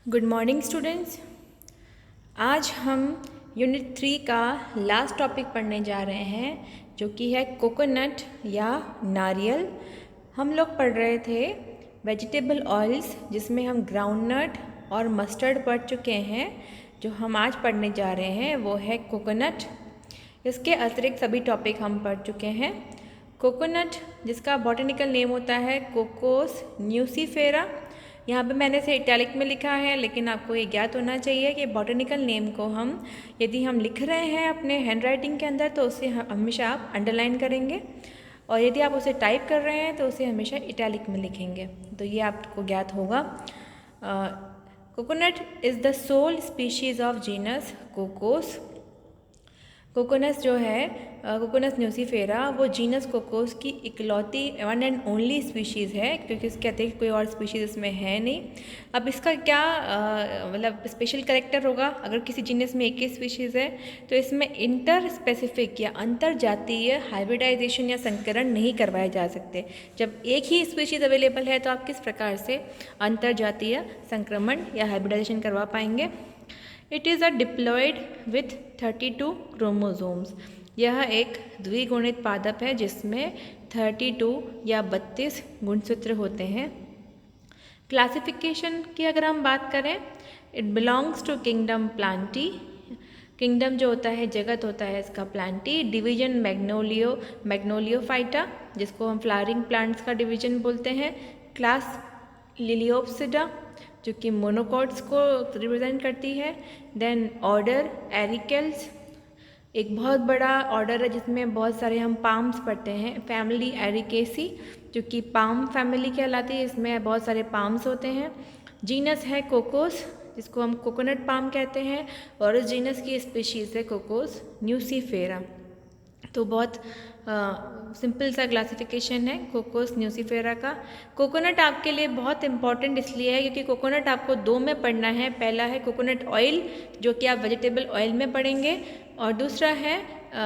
Good morning students. आज हम unit 3 का लास्ट टॉपिक पढ़ने जा रहे हैं जो कि है कोकोनट या नारियल। हम लोग पढ़ रहे थे वेजिटेबल ऑयल्स जिसमें हम ग्राउंडनट और मस्टर्ड पढ़ चुके हैं। जो हम आज पढ़ने जा रहे हैं वो है कोकोनट। इसके अतिरिक्त सभी टॉपिक हम पढ़ चुके हैं। कोकोनट जिसका बॉटनिकल नेम होता है कोकोस न्यूसीफेरा। यहाँ पे मैंने इसे इटैलिक में लिखा है, लेकिन आपको ये ज्ञात होना चाहिए कि बॉटनिकल नेम को यदि हम लिख रहे हैं अपने हैंडराइटिंग के अंदर तो उसे हमेशा आप अंडरलाइन करेंगे, और यदि आप उसे टाइप कर रहे हैं तो उसे हमेशा इटैलिक में लिखेंगे। तो ये आपको ज्ञात होगा। Coconut is the sole species of genus Cocos. Cocos जो है कोकोनस न्यूसीफेरा वो जीनस कोकोस की इकलौती वन एंड ओनली स्पीशीज़ है, क्योंकि इसके अतिरिक्त कोई और स्पीशीज़ इसमें है नहीं। अब इसका क्या मतलब स्पेशल कैरेक्टर होगा अगर किसी जीनस में एक ही स्पीशीज़ है, तो इसमें इंटर स्पेसिफिक या अंतर जातीय हाइब्रिडाइजेशन या संकरण नहीं करवाए जा सकते। जब एक ही स्पीशीज़ अवेलेबल है तो आप किस प्रकार से अंतर जातीय संक्रमण या हाइब्रिडाइजेशन करवा पाएंगे। It is a diploid with 32 chromosomes. यह एक द्विगुणित पादप है जिसमें 32 या 32 गुणसूत्र होते हैं। क्लासिफिकेशन की अगर हम बात करें, it belongs to kingdom Plantae. Kingdom जो होता है जगत होता है इसका प्लांटी। डिवीजन मैग्नोलियोफाइटा जिसको हम फ्लावरिंग प्लांट्स का डिवीजन बोलते हैं। क्लास लिलियोप्सिडा जो कि मोनोकॉट्स को रिप्रेजेंट करती है। देन ऑर्डर एरिकल्स, एक बहुत बड़ा ऑर्डर है जिसमें बहुत सारे हम पाम्स पढ़ते हैं। फैमिली एरिकेसी जो कि पाम फैमिली कहलाती है, इसमें बहुत सारे पाम्स होते हैं। जीनस है कोकोस जिसको हम कोकोनट पाम कहते हैं, और इस जीनस की स्पीशीज़ है कोकोस न्यूसीफेरा। तो बहुत सिंपल सा क्लासिफिकेशन है कोकोस न्यूसीफेरा का। कोकोनट आपके लिए बहुत इंपॉर्टेंट इसलिए है क्योंकि कोकोनट आपको दो में पढ़ना है। पहला है कोकोनट ऑयल जो कि आप वेजिटेबल ऑयल में पढ़ेंगे, और दूसरा है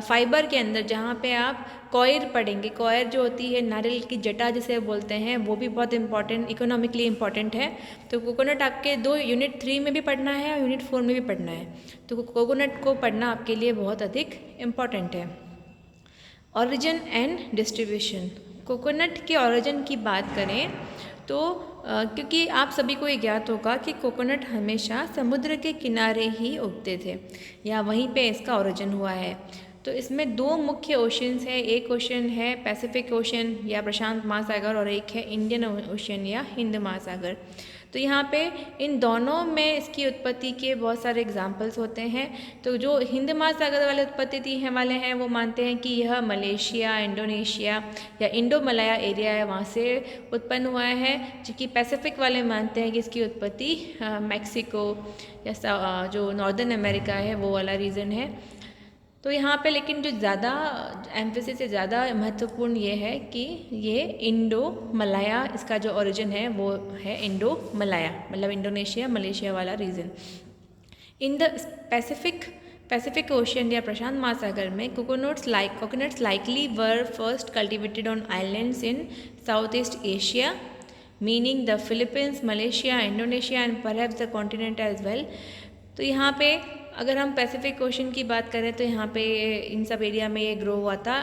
फाइबर के अंदर जहाँ पे आप कॉयर पढ़ेंगे। कॉयर जो होती है नारियल की जटा जिसे बोलते हैं, वो भी बहुत इंपॉर्टेंट इकोनॉमिकली इंपॉर्टेंट है। तो कोकोनट आपके दो यूनिट 3 में भी पढ़ना है और यूनिट 4 में भी पढ़ना है। तो कोकोनट को पढ़ना आपके लिए बहुत अधिक इम्पॉर्टेंट है। Origin and distribution. कोकोनट के ऑरिजिन की बात करें तो क्योंकि आप सभी को ये ज्ञात होगा कि कोकोनट हमेशा समुद्र के किनारे ही उगते थे या वहीं पे इसका ऑरिजिन हुआ है। तो इसमें दो मुख्य ओशंस हैं। एक ओशन है पैसिफिक ओशन या प्रशांत महासागर, और एक है इंडियन ओशन या हिंद महासागर। तो यहाँ पे इन दोनों में इसकी उत्पत्ति के बहुत सारे एग्जाम्पल्स होते हैं। तो जो हिंद महासागर वाले उत्पत्ति वाले हैं वो मानते हैं कि यह मलेशिया, इंडोनेशिया या इंडो मलाया एरिया है वहाँ से उत्पन्न हुआ है, जबकि पैसिफिक वाले मानते हैं कि इसकी उत्पत्ति मैक्सिको या जो नॉर्दर्न अमेरिका है वो वाला रीजन है। तो यहाँ पे लेकिन जो ज़्यादा एम्फेसिस से ज़्यादा महत्वपूर्ण ये है कि ये इंडो मलाया, इसका जो ओरिजिन है वो है इंडो मलाया, मतलब इंडोनेशिया मलेशिया वाला region. In the Pacific Ocean या प्रशांत महासागर में coconuts likely were first cultivated on islands in South East Asia, meaning the Philippines, Malaysia, Indonesia and perhaps the continent as well. तो यहाँ पे अगर हम पैसिफिक ओशन की बात करें तो यहाँ पे इन सब एरिया में ये ग्रो हुआ था,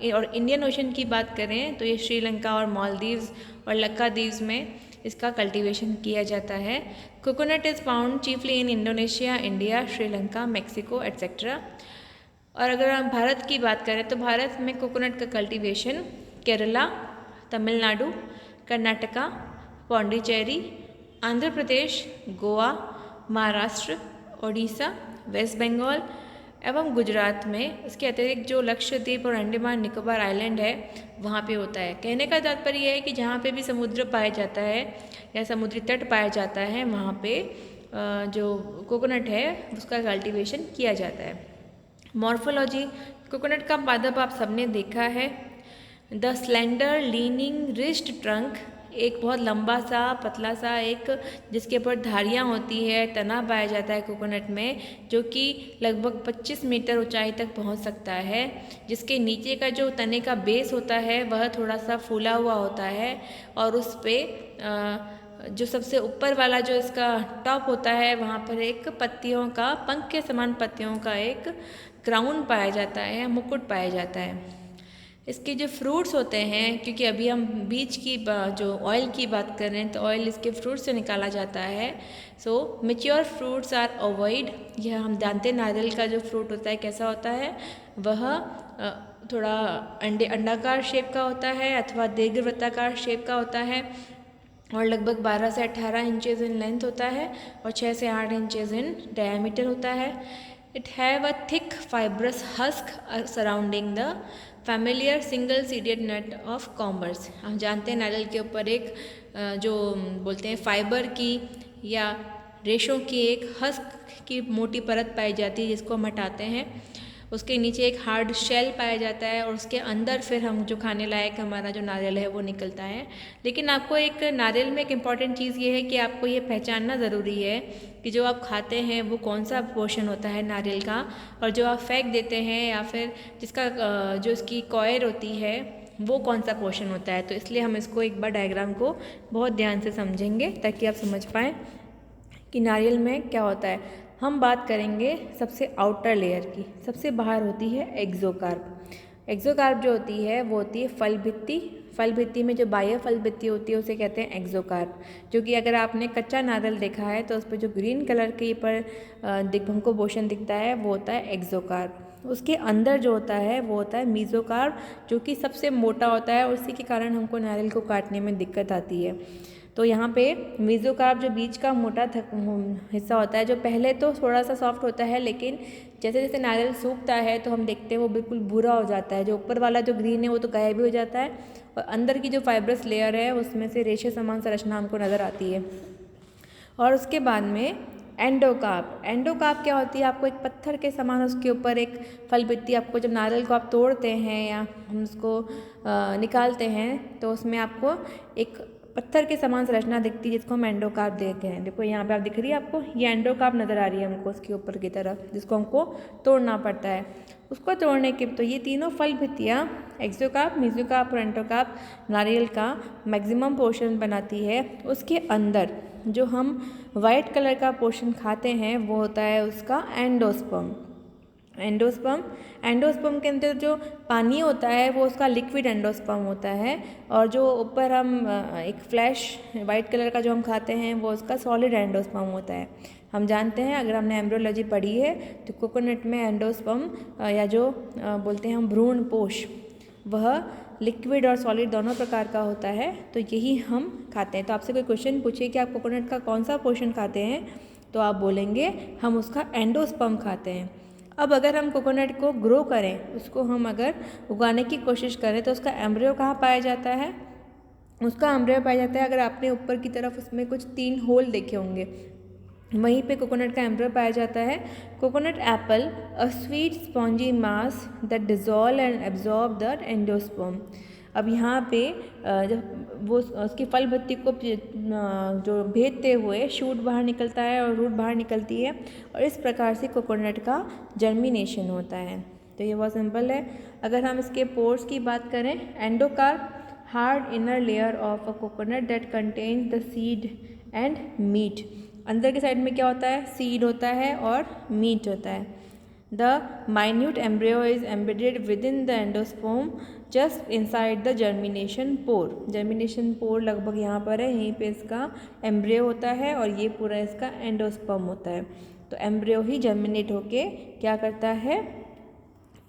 और इंडियन ओशन की बात करें तो ये श्रीलंका और मालदीव्स और लक्कादीव्स में इसका कल्टीवेशन किया जाता है। Coconut is found chiefly in Indonesia, India, Sri Lanka, Mexico etcetera. और अगर हम भारत की बात करें तो भारत में कोकोनट का कल्टीवेशन केरला, तमिलनाडु, कर्नाटका, पौंडीचेरी, आंध्र प्रदेश, गोवा, महाराष्ट्र, ओडिशा, वेस्ट बंगाल एवं गुजरात में, इसके अतिरिक्त जो लक्षद्वीप और अंडमान निकोबार आइलैंड है वहाँ पे होता है। कहने का तात्पर्य यह है कि जहाँ पे भी समुद्र पाया जाता है या समुद्री तट पाया जाता है वहाँ पे जो कोकोनट है उसका कल्टीवेशन किया जाता है। मॉर्फोलॉजी, कोकोनट का पादप आप सबने देखा है। The slender leaning wrist trunk, एक बहुत लंबा सा पतला सा एक जिसके ऊपर धारियाँ होती है, तना पाया जाता है कोकोनट में, जो कि लगभग 25 मीटर ऊंचाई तक पहुंच सकता है। जिसके नीचे का जो तने का बेस होता है वह थोड़ा सा फूला हुआ होता है, और उस पे जो सबसे ऊपर वाला जो इसका टॉप होता है वहाँ पर एक पत्तियों का, पंख के समान पत्तियों का एक क्राउन पाया जाता है या मुकुट पाया जाता है। इसके जो फ्रूट्स होते हैं, क्योंकि अभी हम बीज की जो ऑयल की बात कर रहे हैं, तो ऑयल इसके फ्रूट से निकाला जाता है। सो मेच्योर फ्रूट्स आर अवॉइड। यह हम जानते हैं नारियल का जो फ्रूट होता है कैसा होता है, वह थोड़ा अंडाकार शेप का होता है अथवा दीर्घवृत्ताकार शेप का होता है और लगभग 12 से 18 इंचेस इन लेंथ होता है और 6 से 8 इंचेस इन डायमीटर होता है। It have a thick fibrous husk surrounding the familiar single seeded nut of commerce. हम जानते हैं नारियल के ऊपर एक जो बोलते हैं फाइबर की या रेशों की एक हस्क की मोटी परत पाई जाती है जिसको हम हटाते हैं। उसके नीचे एक हार्ड शेल पाया जाता है और उसके अंदर फिर हम जो खाने लायक हमारा जो नारियल है वो निकलता है। लेकिन आपको एक नारियल में एक इम्पॉर्टेंट चीज़ ये है कि आपको ये पहचानना ज़रूरी है कि जो आप खाते हैं वो कौन सा पोर्शन होता है नारियल का, और जो आप फेंक देते हैं या फिर जिसका जो इसकी कॉयर होती है वो कौन सा पोर्शन होता है। तो इसलिए हम इसको एक बार डायग्राम को बहुत ध्यान से समझेंगे ताकि आप समझ पाएँ कि नारियल में क्या होता है। हम बात करेंगे सबसे आउटर लेयर की। सबसे बाहर होती है एक्सोकार्प। एक्सोकार्प जो होती है वो होती है फल भित्ति। फल भित्ति में जो बाह्य फल भित्ति होती है उसे कहते हैं एक्सोकार्प। जो कि अगर आपने कच्चा नारियल देखा है तो उस पर जो ग्रीन कलर के पर हमको पोर्शन दिखता है वो होता है एक्सोकार्प। उसके अंदर जो होता है वो होता है मीजोकार्प, जो कि सबसे मोटा होता है और उसी के कारण हमको नारियल को काटने में दिक्कत आती है। तो यहाँ पे मीजोकार्प जो बीज का मोटा हिस्सा होता है, जो पहले तो थोड़ा सा सॉफ्ट होता है, लेकिन जैसे जैसे नारियल सूखता है तो हम देखते हैं वो बिल्कुल भूरा हो जाता है। जो ऊपर वाला जो ग्रीन है वो तो गायब भी हो जाता है और अंदर की जो फाइब्रस लेयर है उसमें से रेशे समान संरचना हमको नज़र आती है। और उसके बाद में एंडोकार्प। एंडोकार्प क्या होती है, आपको एक पत्थर के समान उसके ऊपर एक फल भित्ति, आपको जब नारियल को आप तोड़ते हैं या हम उसको निकालते हैं तो उसमें आपको एक पत्थर के समान संरचना दिखती है जिसको हम एंडोकार्प देखते हैं। देखो यहाँ पे आप दिख रही है आपको, ये एंडोकार्प नज़र आ रही है हमको उसके ऊपर की तरफ, जिसको हमको तोड़ना पड़ता है। उसको तोड़ने के तो ये तीनों फल भित्तियाँ एक्सोकार्प, मीजोकार्प और एंडोकार्प नारियल का मैक्सिमम पोर्शन बनाती है। उसके अंदर जो हम वाइट कलर का पोर्शन खाते हैं वो होता है उसका एंडोस्पर्म। एंडोस्पर्म के अंदर जो पानी होता है वो उसका लिक्विड एंडोस्पर्म होता है, और जो ऊपर हम एक फ्लैश वाइट कलर का जो हम खाते हैं वो उसका सॉलिड एंडोस्पर्म होता है। हम जानते हैं, अगर हमने एम्ब्रियोलॉजी पढ़ी है तो कोकोनट में एंडोस्पर्म या जो बोलते हैं हम भ्रूण पोष, वह लिक्विड और सॉलिड दोनों प्रकार का होता है। तो यही हम खाते हैं। तो आपसे कोई क्वेश्चन पूछे कि आप कोकोनट का कौन सा पोर्शन खाते हैं, तो आप बोलेंगे हम उसका एंडोस्पर्म खाते हैं। अब अगर हम कोकोनट को ग्रो करें, उसको हम अगर उगाने की कोशिश करें, तो उसका एम्ब्रियो कहाँ पाया जाता है, उसका एम्ब्रियो पाया जाता है, अगर आपने ऊपर की तरफ उसमें कुछ 3 होल देखे होंगे, वहीं पे कोकोनट का एम्ब्रियो पाया जाता है। Coconut Apple a sweet spongy mass that dissolve and absorb the endosperm. अब यहाँ पे जब वो उसकी फल भत्ती को जो भेदते हुए शूट बाहर निकलता है और रूट बाहर निकलती है, और इस प्रकार से कोकोनट का जर्मिनेशन होता है। तो ये बहुत सिंपल है। अगर हम इसके पोर्स की बात करें, endocarp hard inner layer of a coconut that contains the seed and meat. अंदर के साइड में क्या होता है, सीड होता है और मीट होता है। The minute embryo is embedded within the endosperm just inside the germination pore. Germination pore लगभग यहाँ पर है, यहीं पे इसका एम्ब्रियो होता है और ये पूरा इसका एंडोस्पर्म होता है। तो एम्ब्रियो ही जर्मिनेट होके क्या करता है,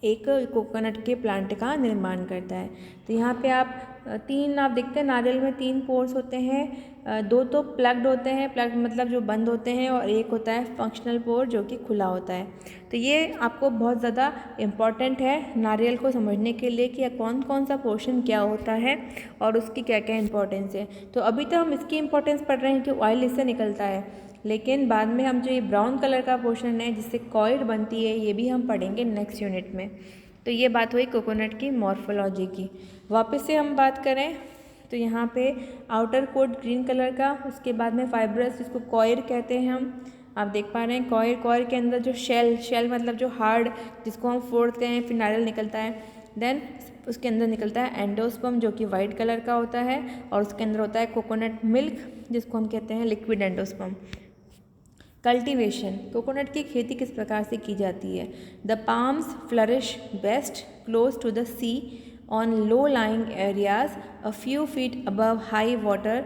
एक कोकोनट के प्लांट का निर्माण करता है। तो यहाँ पे आप 3 आप देखते हैं नारियल में 3 पोर्स होते हैं। 2 तो प्लग्ड होते हैं, प्लग्ड मतलब जो बंद होते हैं, और एक होता है फंक्शनल पोर जो कि खुला होता है। तो ये आपको बहुत ज़्यादा इम्पॉर्टेंट है नारियल को समझने के लिए कि कौन कौन सा पोर्शन क्या होता है और उसकी क्या क्या इंपॉर्टेंस है। तो अभी तो हम इसकी इंपॉर्टेंस पढ़ रहे हैं कि ऑयल इससे निकलता है, लेकिन बाद में हम जो ये ब्राउन कलर का पोर्शन है जिससे कॉइल बनती है, ये भी हम पढ़ेंगे नेक्स्ट यूनिट में। तो ये बात हुई कोकोनट की मॉर्फोलॉजी की। वापस से हम बात करें तो यहाँ पे आउटर कोट ग्रीन कलर का, उसके बाद में फाइब्रस जिसको कॉयर कहते हैं हम, आप देख पा रहे हैं कॉयर के अंदर जो शेल मतलब जो हार्ड जिसको हम फोड़ते हैं फिर नारियल निकलता है, देन उसके अंदर निकलता है एंडोस्पर्म जो कि वाइट कलर का होता है, और उसके अंदर होता है कोकोनट मिल्क जिसको हम कहते हैं लिक्विड एंडोस्पर्म। कल्टीवेशन, कोकोनट की खेती किस प्रकार से की जाती है? The palms flourish best close to the sea on low lying areas a few feet above high water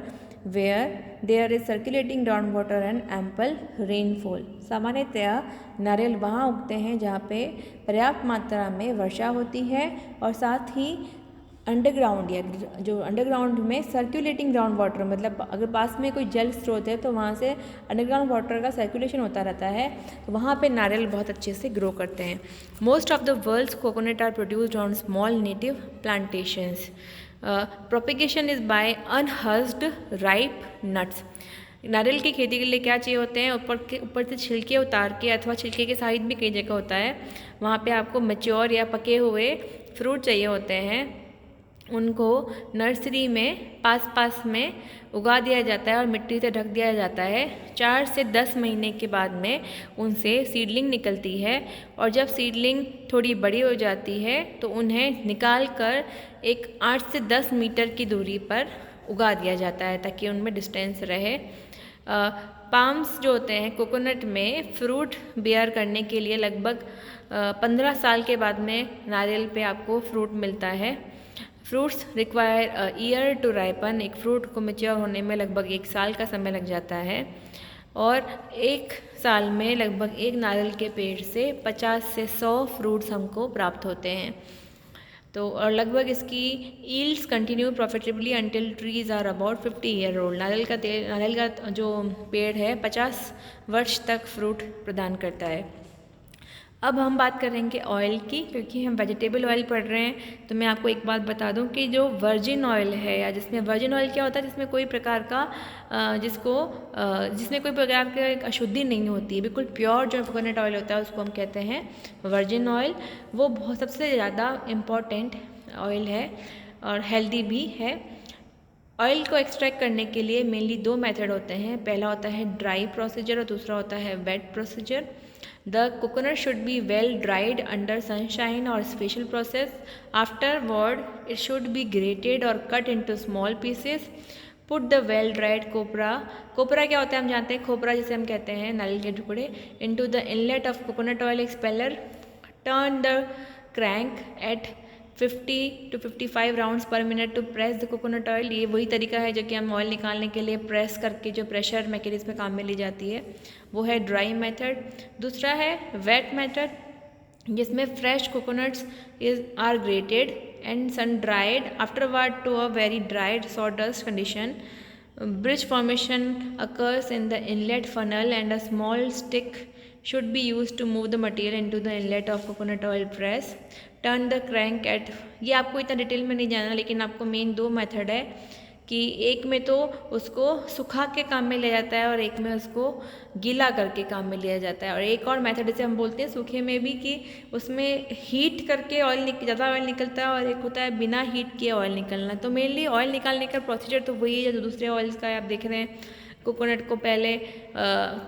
where there is circulating ground water and ample rainfall. सामान्यतया नारियल वहाँ उगते हैं जहाँ पे पर्याप्त मात्रा में वर्षा होती है और साथ ही अंडरग्राउंड या जो अंडरग्राउंड में सर्कुलेटिंग ग्राउंड वाटर, मतलब अगर पास में कोई जल स्रोत है तो वहाँ से अंडरग्राउंड वाटर का सर्कुलेशन होता रहता है, तो वहाँ पे नारियल बहुत अच्छे से ग्रो करते हैं। Most of the world's coconut are produced on small native plantations. Propagation is by unhusked ripe nuts. नारियल की खेती के लिए क्या चाहिए होते हैं? ऊपर से छिलके उतार के, अथवा छिलके के साइड भी कई जगह होता है, वहाँ पे आपको मैच्योर या पके हुए फ्रूट चाहिए होते हैं। उनको नर्सरी में पास में उगा दिया जाता है और मिट्टी से ढक दिया जाता है। 4 से 10 महीने के बाद में उनसे सीडलिंग निकलती है, और जब सीडलिंग थोड़ी बड़ी हो जाती है तो उन्हें निकाल कर एक 8 से 10 मीटर की दूरी पर उगा दिया जाता है ताकि उनमें डिस्टेंस रहे। पाम्स जो होते हैं कोकोनट में फ्रूट बेयर करने के लिए लगभग 15 साल के बाद में नारियल पे आपको फ्रूट मिलता है। Fruits require year to ripen. एक फ्रूट को मैच्योर होने में लगभग 1 साल का समय लग जाता है, और 1 साल में लगभग एक नारियल के पेड़ से 50 से 100 फ्रूट्स हमको प्राप्त होते हैं। तो और लगभग इसकी yields continue profitably until trees are about 50 year old. नारियल का जो पेड़ है 50 वर्ष तक फ्रूट प्रदान करता है। अब हम बात करेंगे ऑयल की, क्योंकि हम वेजिटेबल ऑयल पढ़ रहे हैं। तो मैं आपको एक बात बता दूं कि जो वर्जिन ऑयल है, या जिसमें वर्जिन ऑयल क्या होता है, जिसमें कोई प्रकार का जिसमें कोई प्रकार की अशुद्धि नहीं होती है, बिल्कुल प्योर जो कोकोनट ऑयल होता है उसको हम कहते हैं वर्जिन ऑयल। वो बहुत सबसे ज़्यादा इम्पॉर्टेंट ऑयल है और हेल्दी भी है। ऑयल को एक्सट्रैक्ट करने के लिए मेनली 2 मेथड होते हैं। पहला होता है ड्राई प्रोसीजर और दूसरा होता है wet procedure. The coconut should be well dried under sunshine or special process. Afterward, it should be grated or cut into small pieces. Put the well dried copra क्या होता है हम जानते हैं, खोपरा जिसे हम कहते हैं नारियल के टुकड़े, into the inlet of coconut oil expeller. Turn the crank at 50 to 55 rounds per minute to press the coconut oil. ये वही तरीका है जो कि हम ऑयल निकालने के लिए प्रेस करके जो प्रेशर मैकेनिज्म में काम में ली जाती है, वो है ड्राई मेथड। दूसरा है वेट मेथड, जिसमें fresh coconuts are grated and sun dried afterward to a very dried sawdust condition. Bridge formation occurs in the inlet funnel and a small stick should be used to move the material into the inlet of coconut oil press. Turn the crank at, ये आपको इतना detail में नहीं जाना, लेकिन आपको main 2 method है कि एक में तो उसको सुखा के काम में लिया जाता है और एक में उसको गीला करके काम में लिया जाता है। और एक और मेथड जिसे हम बोलते हैं सूखे में भी, कि उसमें हीट करके ऑयल ज़्यादा ऑयल निकलता है और एक होता है बिना हीट किए ऑयल निकलना। तो मेनली ऑयल निकालने का प्रोसीजर तो वही है जो दूसरे ऑयल्स का आप देख रहे हैं। कोकोनट को पहले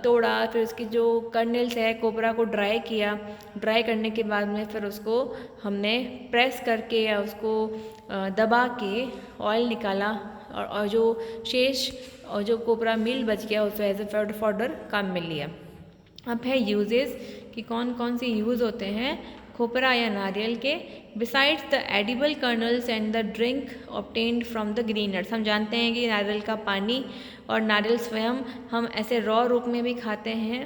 तोड़ा, फिर उसकी जो कर्नल्स है कोपरा को ड्राई किया, ड्राई करने के बाद में फिर उसको हमने प्रेस करके या उसको दबा के ऑयल निकाला, और जो शेष और जो कोपरा मिल बच गया उसको एज ए पाउडर काम में लिया। अब है यूजेस कि कौन कौन से यूज़ होते हैं खोपरा या नारियल के। Besides the edible colonel's and the drink obtained from the green nuts. हम जानते हैं कि नारियल का पानी और नारियल स्वयं हम ऐसे रॉ रूप में भी खाते हैं।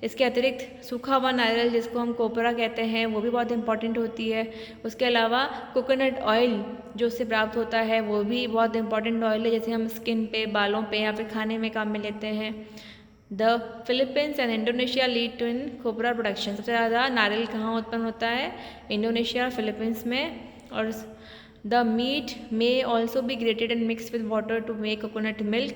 इसके अतिरिक्त सूखा हुआ नारियल जिसको हम कोपरा कहते हैं वो भी बहुत इंपॉर्टेंट होती है। उसके अलावा कोकोनट ऑयल जो उससे प्राप्त होता है वो भी बहुत इंपॉर्टेंट ऑयल है, जैसे हम स्किन पे, बालों पे या फिर खाने में काम में लेते हैं। The Philippines and Indonesia lead too in copra production. सबसे ज़्यादा नारियल कहाँ उत्पन्न होता है? इंडोनेशिया और फिलीपींस में। और the meat may also be grated and mix with water to make coconut milk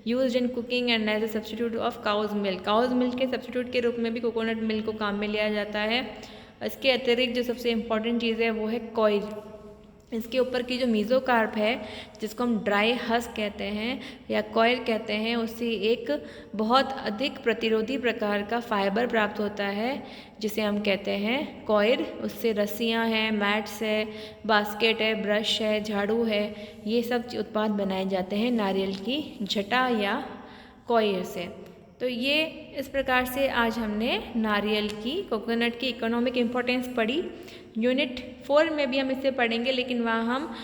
used in cooking and as a substitute of cow's milk. Cow's milk के सब्सटीट्यूट के रूप में भी कोकोनट मिल्क को काम में लिया जाता है। इसके अतिरिक्त जो सबसे इम्पॉर्टेंट चीज़ है वो है कॉइल। इसके ऊपर की जो मीज़ोकार्प है, जिसको हम ड्राई हस्क कहते हैं या कॉयर कहते हैं, उससे एक बहुत अधिक प्रतिरोधी प्रकार का फाइबर प्राप्त होता है जिसे हम कहते हैं कॉयर। उससे रस्सियाँ हैं, मैट्स है, बास्केट है, ब्रश है, झाड़ू है, ये सब उत्पाद बनाए जाते हैं नारियल की जटा या कॉयर से। तो ये इस प्रकार से आज हमने नारियल की, कोकोनट की इकोनॉमिक इम्पोर्टेंस पढ़ी। यूनिट 4 में भी हम इसे पढ़ेंगे, लेकिन वहाँ हम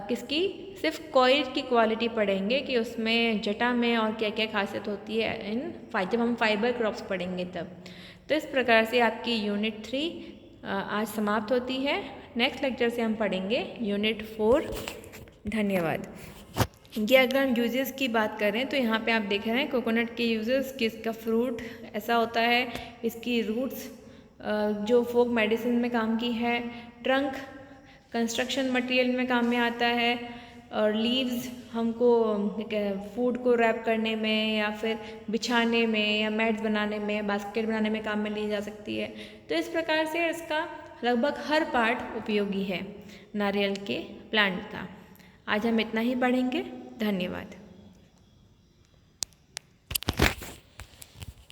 किसकी, सिर्फ कॉयर की क्वालिटी पढ़ेंगे कि उसमें जटा में और क्या क्या खासियत होती है जब हम फाइबर क्रॉप्स पढ़ेंगे तब। तो इस प्रकार से आपकी यूनिट 3 आज समाप्त होती है। नेक्स्ट लेक्चर से हम पढ़ेंगे यूनिट 4। धन्यवाद। ये अगर हम यूजेस की बात करें तो यहाँ पे आप देख रहे हैं कोकोनट के यूजेस कि इसका फ्रूट ऐसा होता है, इसकी रूट्स जो फोक मेडिसिन में काम की है, ट्रंक कंस्ट्रक्शन मटेरियल में काम में आता है, और लीव्स हमको फूड को रैप करने में या फिर बिछाने में या मैट्स बनाने में, बास्केट बनाने में काम में ली जा सकती है। तो इस प्रकार से इसका लगभग हर पार्ट उपयोगी है नारियल के प्लांट का। आज हम इतना ही पढ़ेंगे। धन्यवाद।